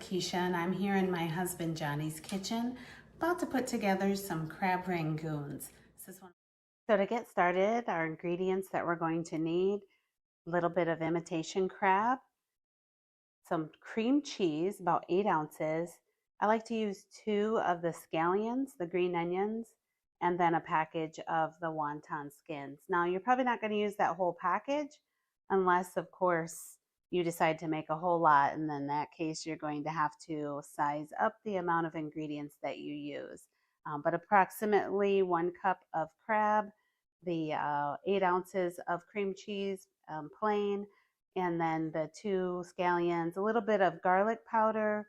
Keisha, and I'm here in my husband Johnny's kitchen, about to put together some crab rangoons. So to get started, our ingredients that we're going to need: a little bit of imitation crab, some cream cheese, about 8 ounces. I like to use 2 of the scallions, the green onions, and then a package of the wonton skins. Now, you're probably not going to use that whole package unless, of course, you decide to make a whole lot, and then in that case, you're going to have to size up the amount of ingredients that you use. But approximately 1 cup of crab, the 8 ounces of cream cheese, plain, and then the 2 scallions, a little bit of garlic powder,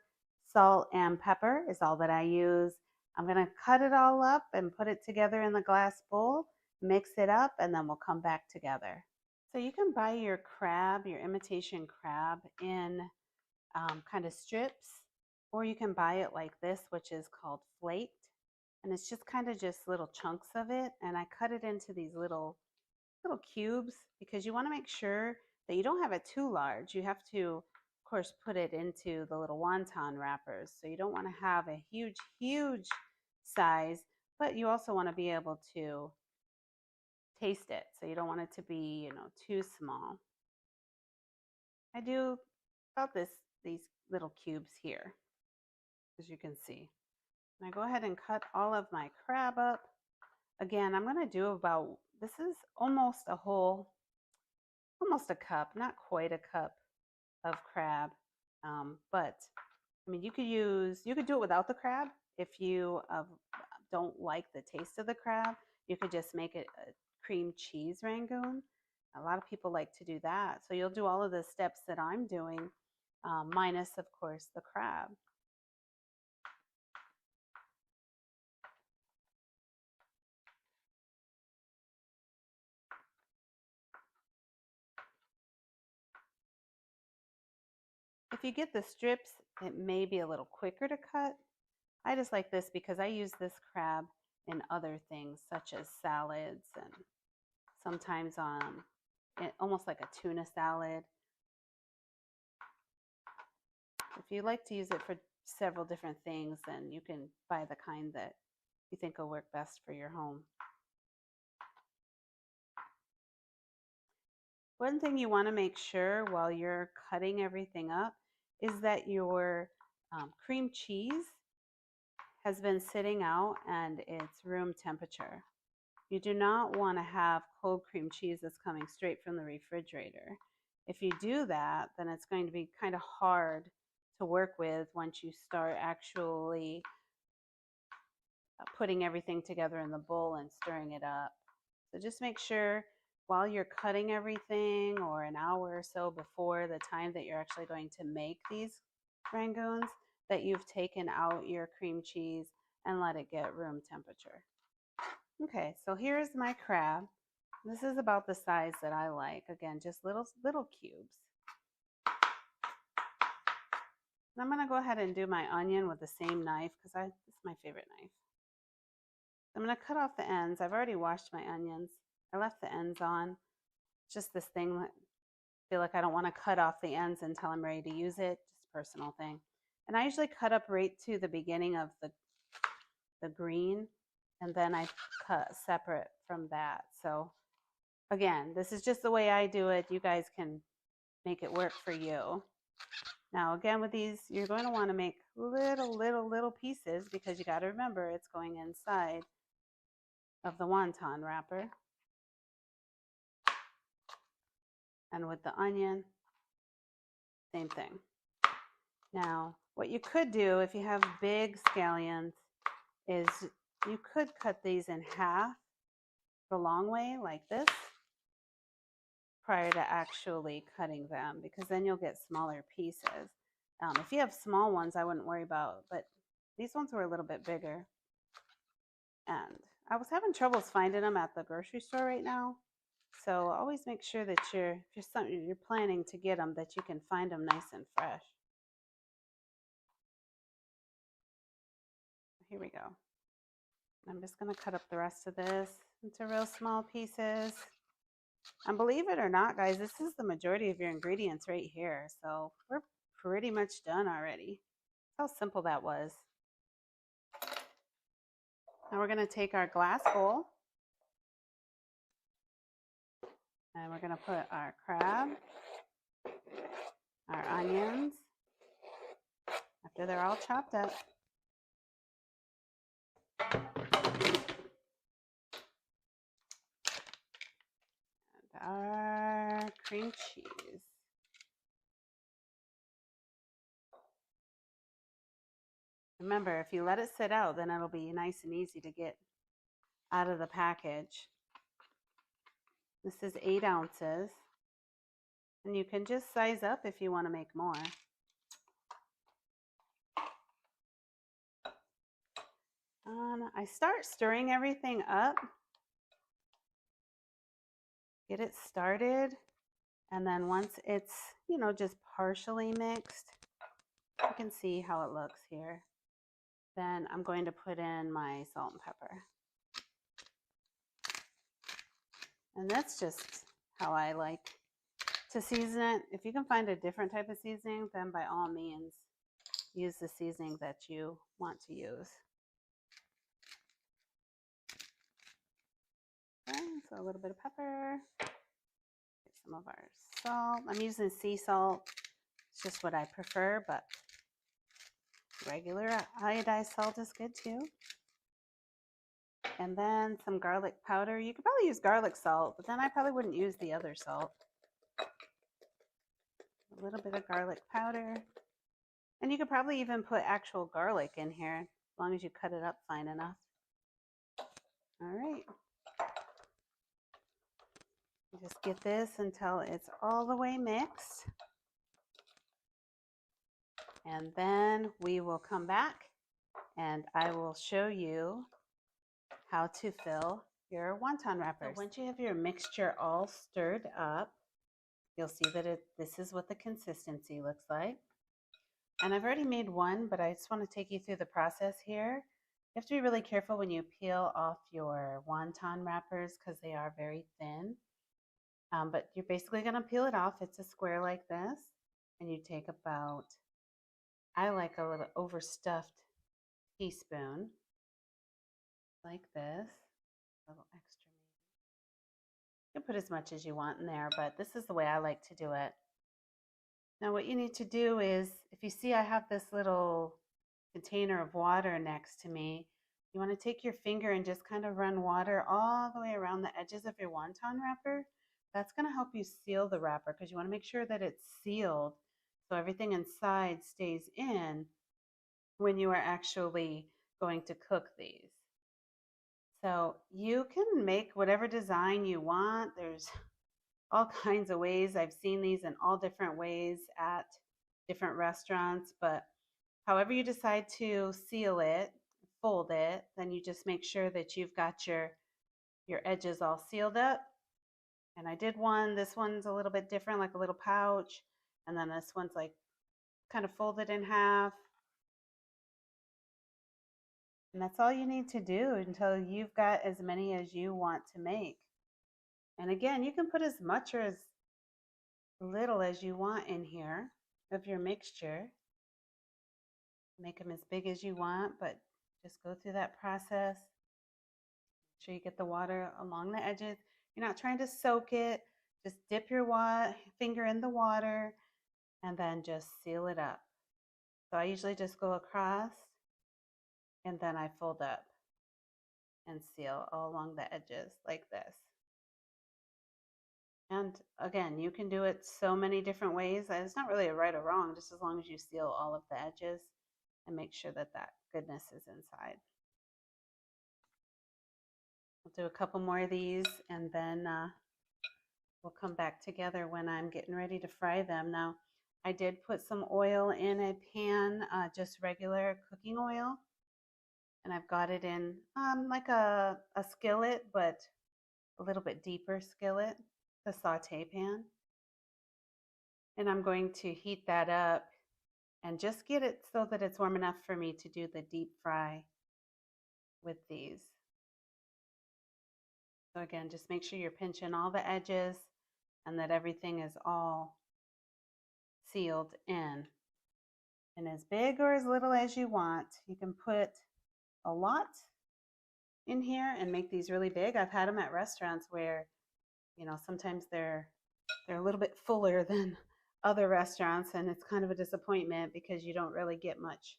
salt, and pepper is all that I use. I'm going to cut it all up and put it together in the glass bowl, mix it up, and then we'll come back together. So you can buy your crab, your imitation crab, in kind of strips, or you can buy it like this, which is called flaked. And it's just kind of just little chunks of it. And I cut it into these little cubes because you want to make sure that you don't have it too large. You have to, of course, put it into the little wonton wrappers. So you don't want to have a huge size, but you also want to be able to taste it. So you don't want it to be, too small. I do about these little cubes here, as you can see. And I go ahead and cut all of my crab up. Again, I'm going to do about, this is almost a cup, not quite a cup of crab. But I mean, you could do it without the crab. If you don't like the taste of the crab, you could just make it a cream cheese rangoon. A lot of people like to do that. So you'll do all of the steps that I'm doing, minus, of course, the crab. If you get the strips, it may be a little quicker to cut. I just like this because I use this crab in other things such as salads and sometimes almost like a tuna salad. If you like to use it for several different things, then you can buy the kind that you think will work best for your home. One thing you want to make sure while you're cutting everything up is that your cream cheese has been sitting out and it's room temperature. You do not want to have cold cream cheese that's coming straight from the refrigerator. If you do that, then it's going to be kind of hard to work with once you start actually putting everything together in the bowl and stirring it up. So just make sure while you're cutting everything, or an hour or so before the time that you're actually going to make these rangoons, that you've taken out your cream cheese and let it get room temperature. Okay, so here's my crab. This is about the size that I like. Again, just little cubes. And I'm going to go ahead and do my onion with the same knife because this is my favorite knife. I'm going to cut off the ends. I've already washed my onions. I left the ends on. It's just this thing that I feel like I don't want to cut off the ends until I'm ready to use it. Just a personal thing. And I usually cut up right to the beginning of the green, and then I cut separate from that. So again, this is just the way I do it. You guys can make it work for you. Now again, with these, you're going to want to make little pieces because you got to remember it's going inside of the wonton wrapper. And with the onion, same thing. Now, what you could do if you have big scallions is you could cut these in half the long way like this prior to actually cutting them, because then you'll get smaller pieces. If you have small ones, I wouldn't worry about, but these ones were a little bit bigger. And I was having troubles finding them at the grocery store right now. So always make sure that if you're planning to get them, that you can find them nice and fresh. Here we go. I'm just going to cut up the rest of this into real small pieces. And believe it or not, guys, this is the majority of your ingredients right here. So we're pretty much done already. How simple that was. Now we're going to take our glass bowl and we're going to put our crab, our onions, after they're all chopped up. And our cream cheese. Remember, if you let it sit out, then it'll be nice and easy to get out of the package. This is 8 ounces. And you can just size up if you want to make more. I start stirring everything up. Get it started. And then once it's, just partially mixed, you can see how it looks here. Then I'm going to put in my salt and pepper. And that's just how I like to season it. If you can find a different type of seasoning, then by all means, use the seasoning that you want to use. Okay, so a little bit of pepper. Get some of our salt. I'm using sea salt. It's just what I prefer, but regular iodized salt is good too. And then some garlic powder. You could probably use garlic salt, but then I probably wouldn't use the other salt. A little bit of garlic powder. And you could probably even put actual garlic in here, as long as you cut it up fine enough. All right. Just get this until it's all the way mixed. And then we will come back and I will show you how to fill your wonton wrappers. So once you have your mixture all stirred up, you'll see that this is what the consistency looks like. And I've already made one, but I just want to take you through the process here. You have to be really careful when you peel off your wonton wrappers because they are very thin. But you're basically going to peel it off. It's a square like this. And you take about, I like a little overstuffed teaspoon like this. A little extra maybe. You can put as much as you want in there, but this is the way I like to do it. Now what you need to do is, if you see I have this little container of water next to me, you want to take your finger and just kind of run water all the way around the edges of your wonton wrapper. That's going to help you seal the wrapper because you want to make sure that it's sealed so everything inside stays in when you are actually going to cook these. So you can make whatever design you want. There's all kinds of ways. I've seen these in all different ways at different restaurants, but however you decide to seal it, fold it, then you just make sure that you've got your edges all sealed up. And I did one, this one's a little bit different, like a little pouch, and then this one's like kind of folded in half. And that's all you need to do until you've got as many as you want to make. And again, you can put as much or as little as you want in here of your mixture. Make them as big as you want, but just go through that process. Make sure you get the water along the edges. You're not trying to soak it. Just dip your finger in the water and then just seal it up. So I usually just go across and then I fold up and seal all along the edges like this. And again, you can do it so many different ways. It's not really a right or wrong, just as long as you seal all of the edges and make sure that that goodness is inside. I'll do a couple more of these and then we'll come back together when I'm getting ready to fry them. Now, I did put some oil in a pan, just regular cooking oil. And I've got it in like a skillet, but a little bit deeper skillet, the saute pan. And I'm going to heat that up and just get it so that it's warm enough for me to do the deep fry with these. So again, just make sure you're pinching all the edges and that everything is all sealed in. and as big or as little as you want. You can put a lot in here and make these really big. I've had them at restaurants where, sometimes they're a little bit fuller than other restaurants, and it's kind of a disappointment because you don't really get much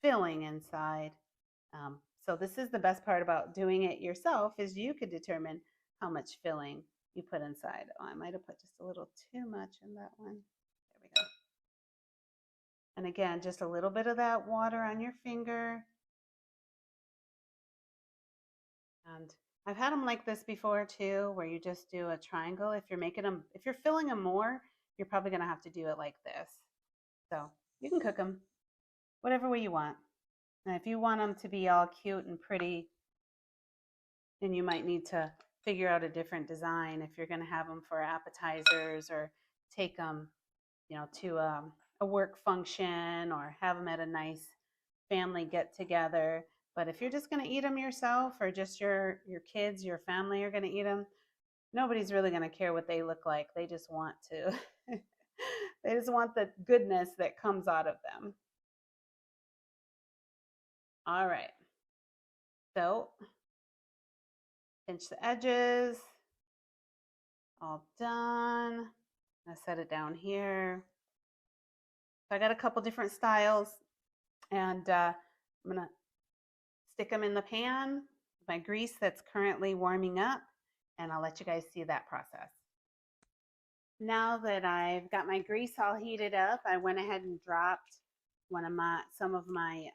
filling inside. So this is the best part about doing it yourself, is you could determine how much filling you put inside. Oh, I might have put just a little too much in that one. There we go. And again, just a little bit of that water on your finger. And I've had them like this before too, where you just do a triangle. If you're filling them more, you're probably gonna have to do it like this. So you can cook them whatever way you want. And if you want them to be all cute and pretty, then you might need to figure out a different design if you're gonna have them for appetizers or take them, to a work function or have them at a nice family get together. But if you're just going to eat them yourself, or just your kids, your family are going to eat them, nobody's really going to care what they look like. They just want to, they just want the goodness that comes out of them. All right. So pinch the edges. All done. I set it down here. So I got a couple different styles, and I'm going to stick them in the pan, my grease that's currently warming up, and I'll let you guys see that process. Now that I've got my grease all heated up, I went ahead and dropped some of my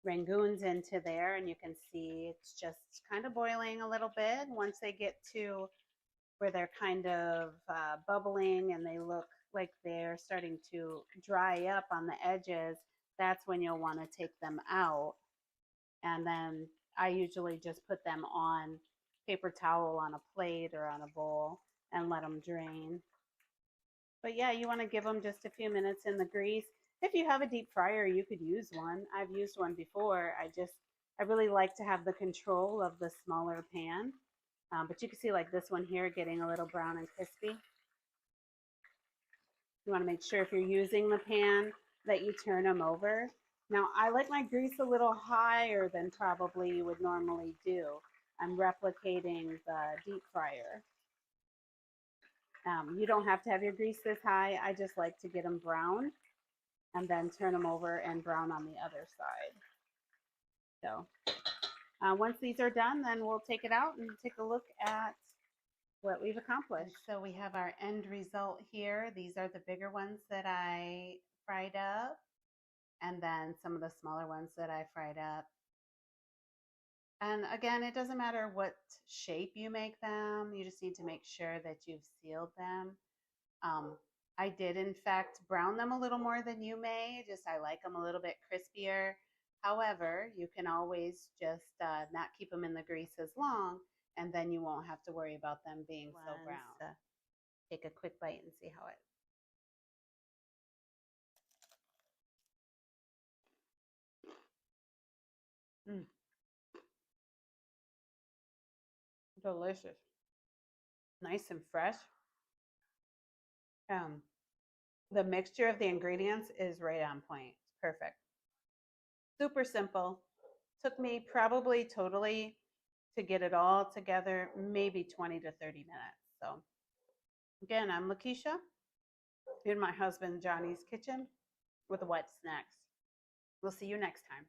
Rangoons into there, and you can see it's just kind of boiling a little bit. Once they get to where they're kind of bubbling and they look like they're starting to dry up on the edges, that's when you'll want to take them out. And then I usually just put them on paper towel on a plate or on a bowl and let them drain. But yeah, you want to give them just a few minutes in the grease. If you have a deep fryer, you could use one. I've used one before. I really like to have the control of the smaller pan. But you can see like this one here getting a little brown and crispy. You want to make sure if you're using the pan that you turn them over. Now, I like my grease a little higher than probably you would normally do. I'm replicating the deep fryer. You don't have to have your grease this high. I just like to get them brown and then turn them over and brown on the other side. So once these are done, then we'll take it out and take a look at what we've accomplished. So we have our end result here. These are the bigger ones that I fried up, and then some of the smaller ones that I fried up. And again, it doesn't matter what shape you make them. You just need to make sure that you've sealed them. I did, in fact, brown them a little more than you may. I like them a little bit crispier. However, you can always just not keep them in the grease as long, and then you won't have to worry about them being so brown. Take a quick bite and see how it. Delicious. Nice and fresh. The mixture of the ingredients is right on point. It's perfect. Super simple. Took me probably totally to get it all together, maybe 20 to 30 minutes. So again, I'm Lakeisha in my husband Johnny's kitchen with the wet snacks. We'll see you next time.